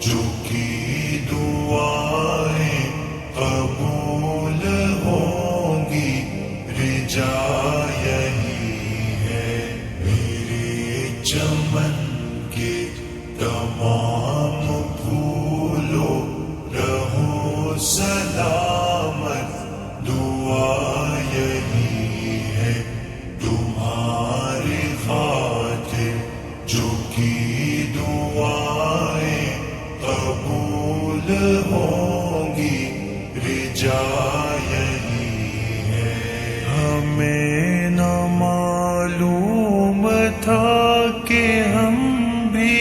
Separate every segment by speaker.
Speaker 1: جو کی دعائیں قبول ہوں گی، رجا یہی ہے میرے چمن کے تمام پھولوں، رہو سلامت، دعا یہی ہے تمہاری خاطر، جو کی دعائیں قبول ہوں گی، رجا یہی ہے۔ ہمیں نہ معلوم تھا کہ ہم بھی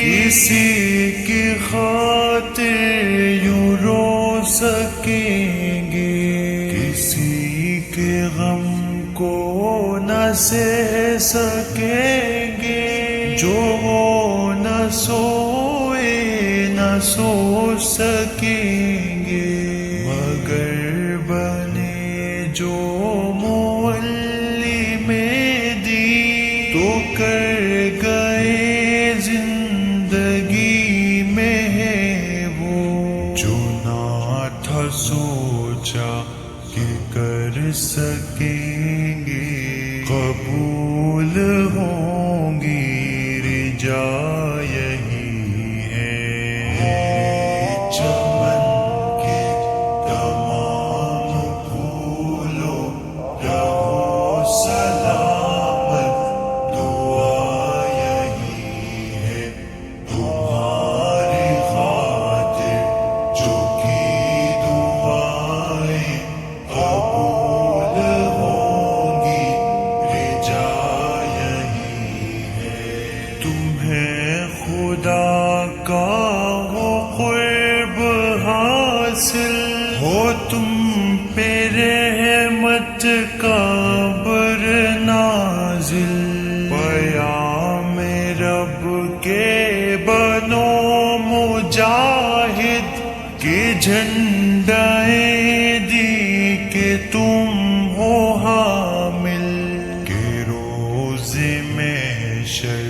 Speaker 1: کسی کی خاطر یوں رو سکیں گے، کسی کے غم کو نہ سہ سکیں گے، جو وہ نہ سوئے نہ سو سکیں گے، مگر بنے جو معلم دی تو کر گئے زندگی میں ہے وہ، جو نہ تھا سوچا کہ کر سکیں گے، قبول ہوں گی، رجا یہی ہے۔ چمن کے تمام پھولوں، رہو سلامت، دعا یہی ہے تمہاری خاطر، جو کی دعائیں قبول ہوں گی، رجا یہی ہے۔ تمہیں خدا کا ہو قرب حاصل، ہو تم پہ رحمت کا بر نازل، پیام رب کے بنو مجاہد، کہ جھنڈائے دی کہ تم ہو حامل، کہ روز محشر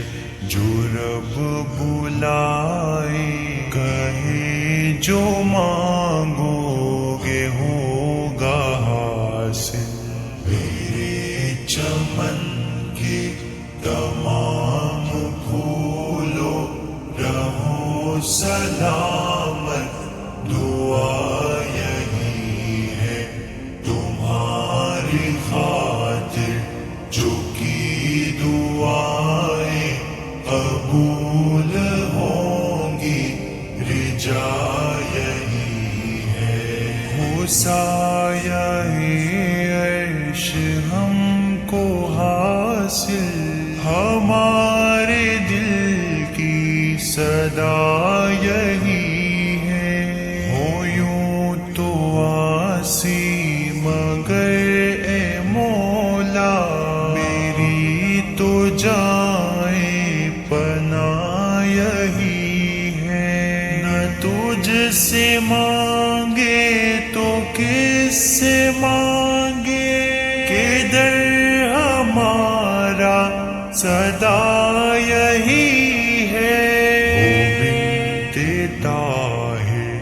Speaker 1: جو رب بلائے، کہے جو مانگو گے ہوگا حاصل، میرے چمن کے تمام پھولوں، رہو سلامت، دعا یہی ہے تمہاری خاطر، جو کی دعائیں قبول ہوں گی، رجا یہی ہے۔ ہو سایہ عرش ہم کو حاصل، ہمارے دل کی صدا یہی ہے، ہو یوں تو آسی مگر اے مولا، میری تو جائیں پناہ یہی ہے، نہ تجھ سے مانگے تو کس سے مانگے، کہ در ہمارا صدا یہی ہے، بنت طاہر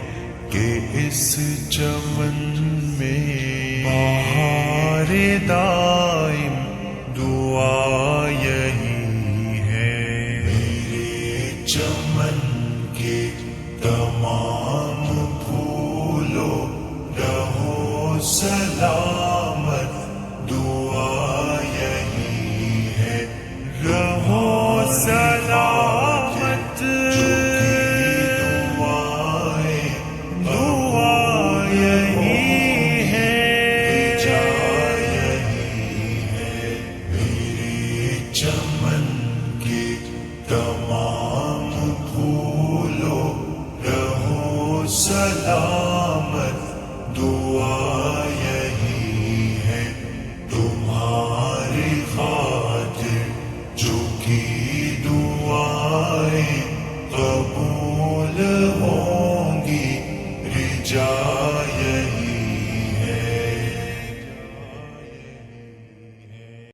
Speaker 1: کہ اس چمن میں بہار دائم، دعا یہی ہے، میرے چمن کے تمام پھولوں، رہو سلامت، دعا یہی ہے، رہو سلامت، دعا یہی ہے، رجا یہی ہے، میرے چمن کے تمام پھولوں، رہو سلامت، دعا یہی ہے تمہاری خاطر، جو کی دعائیں قبول ہوں گی، رجا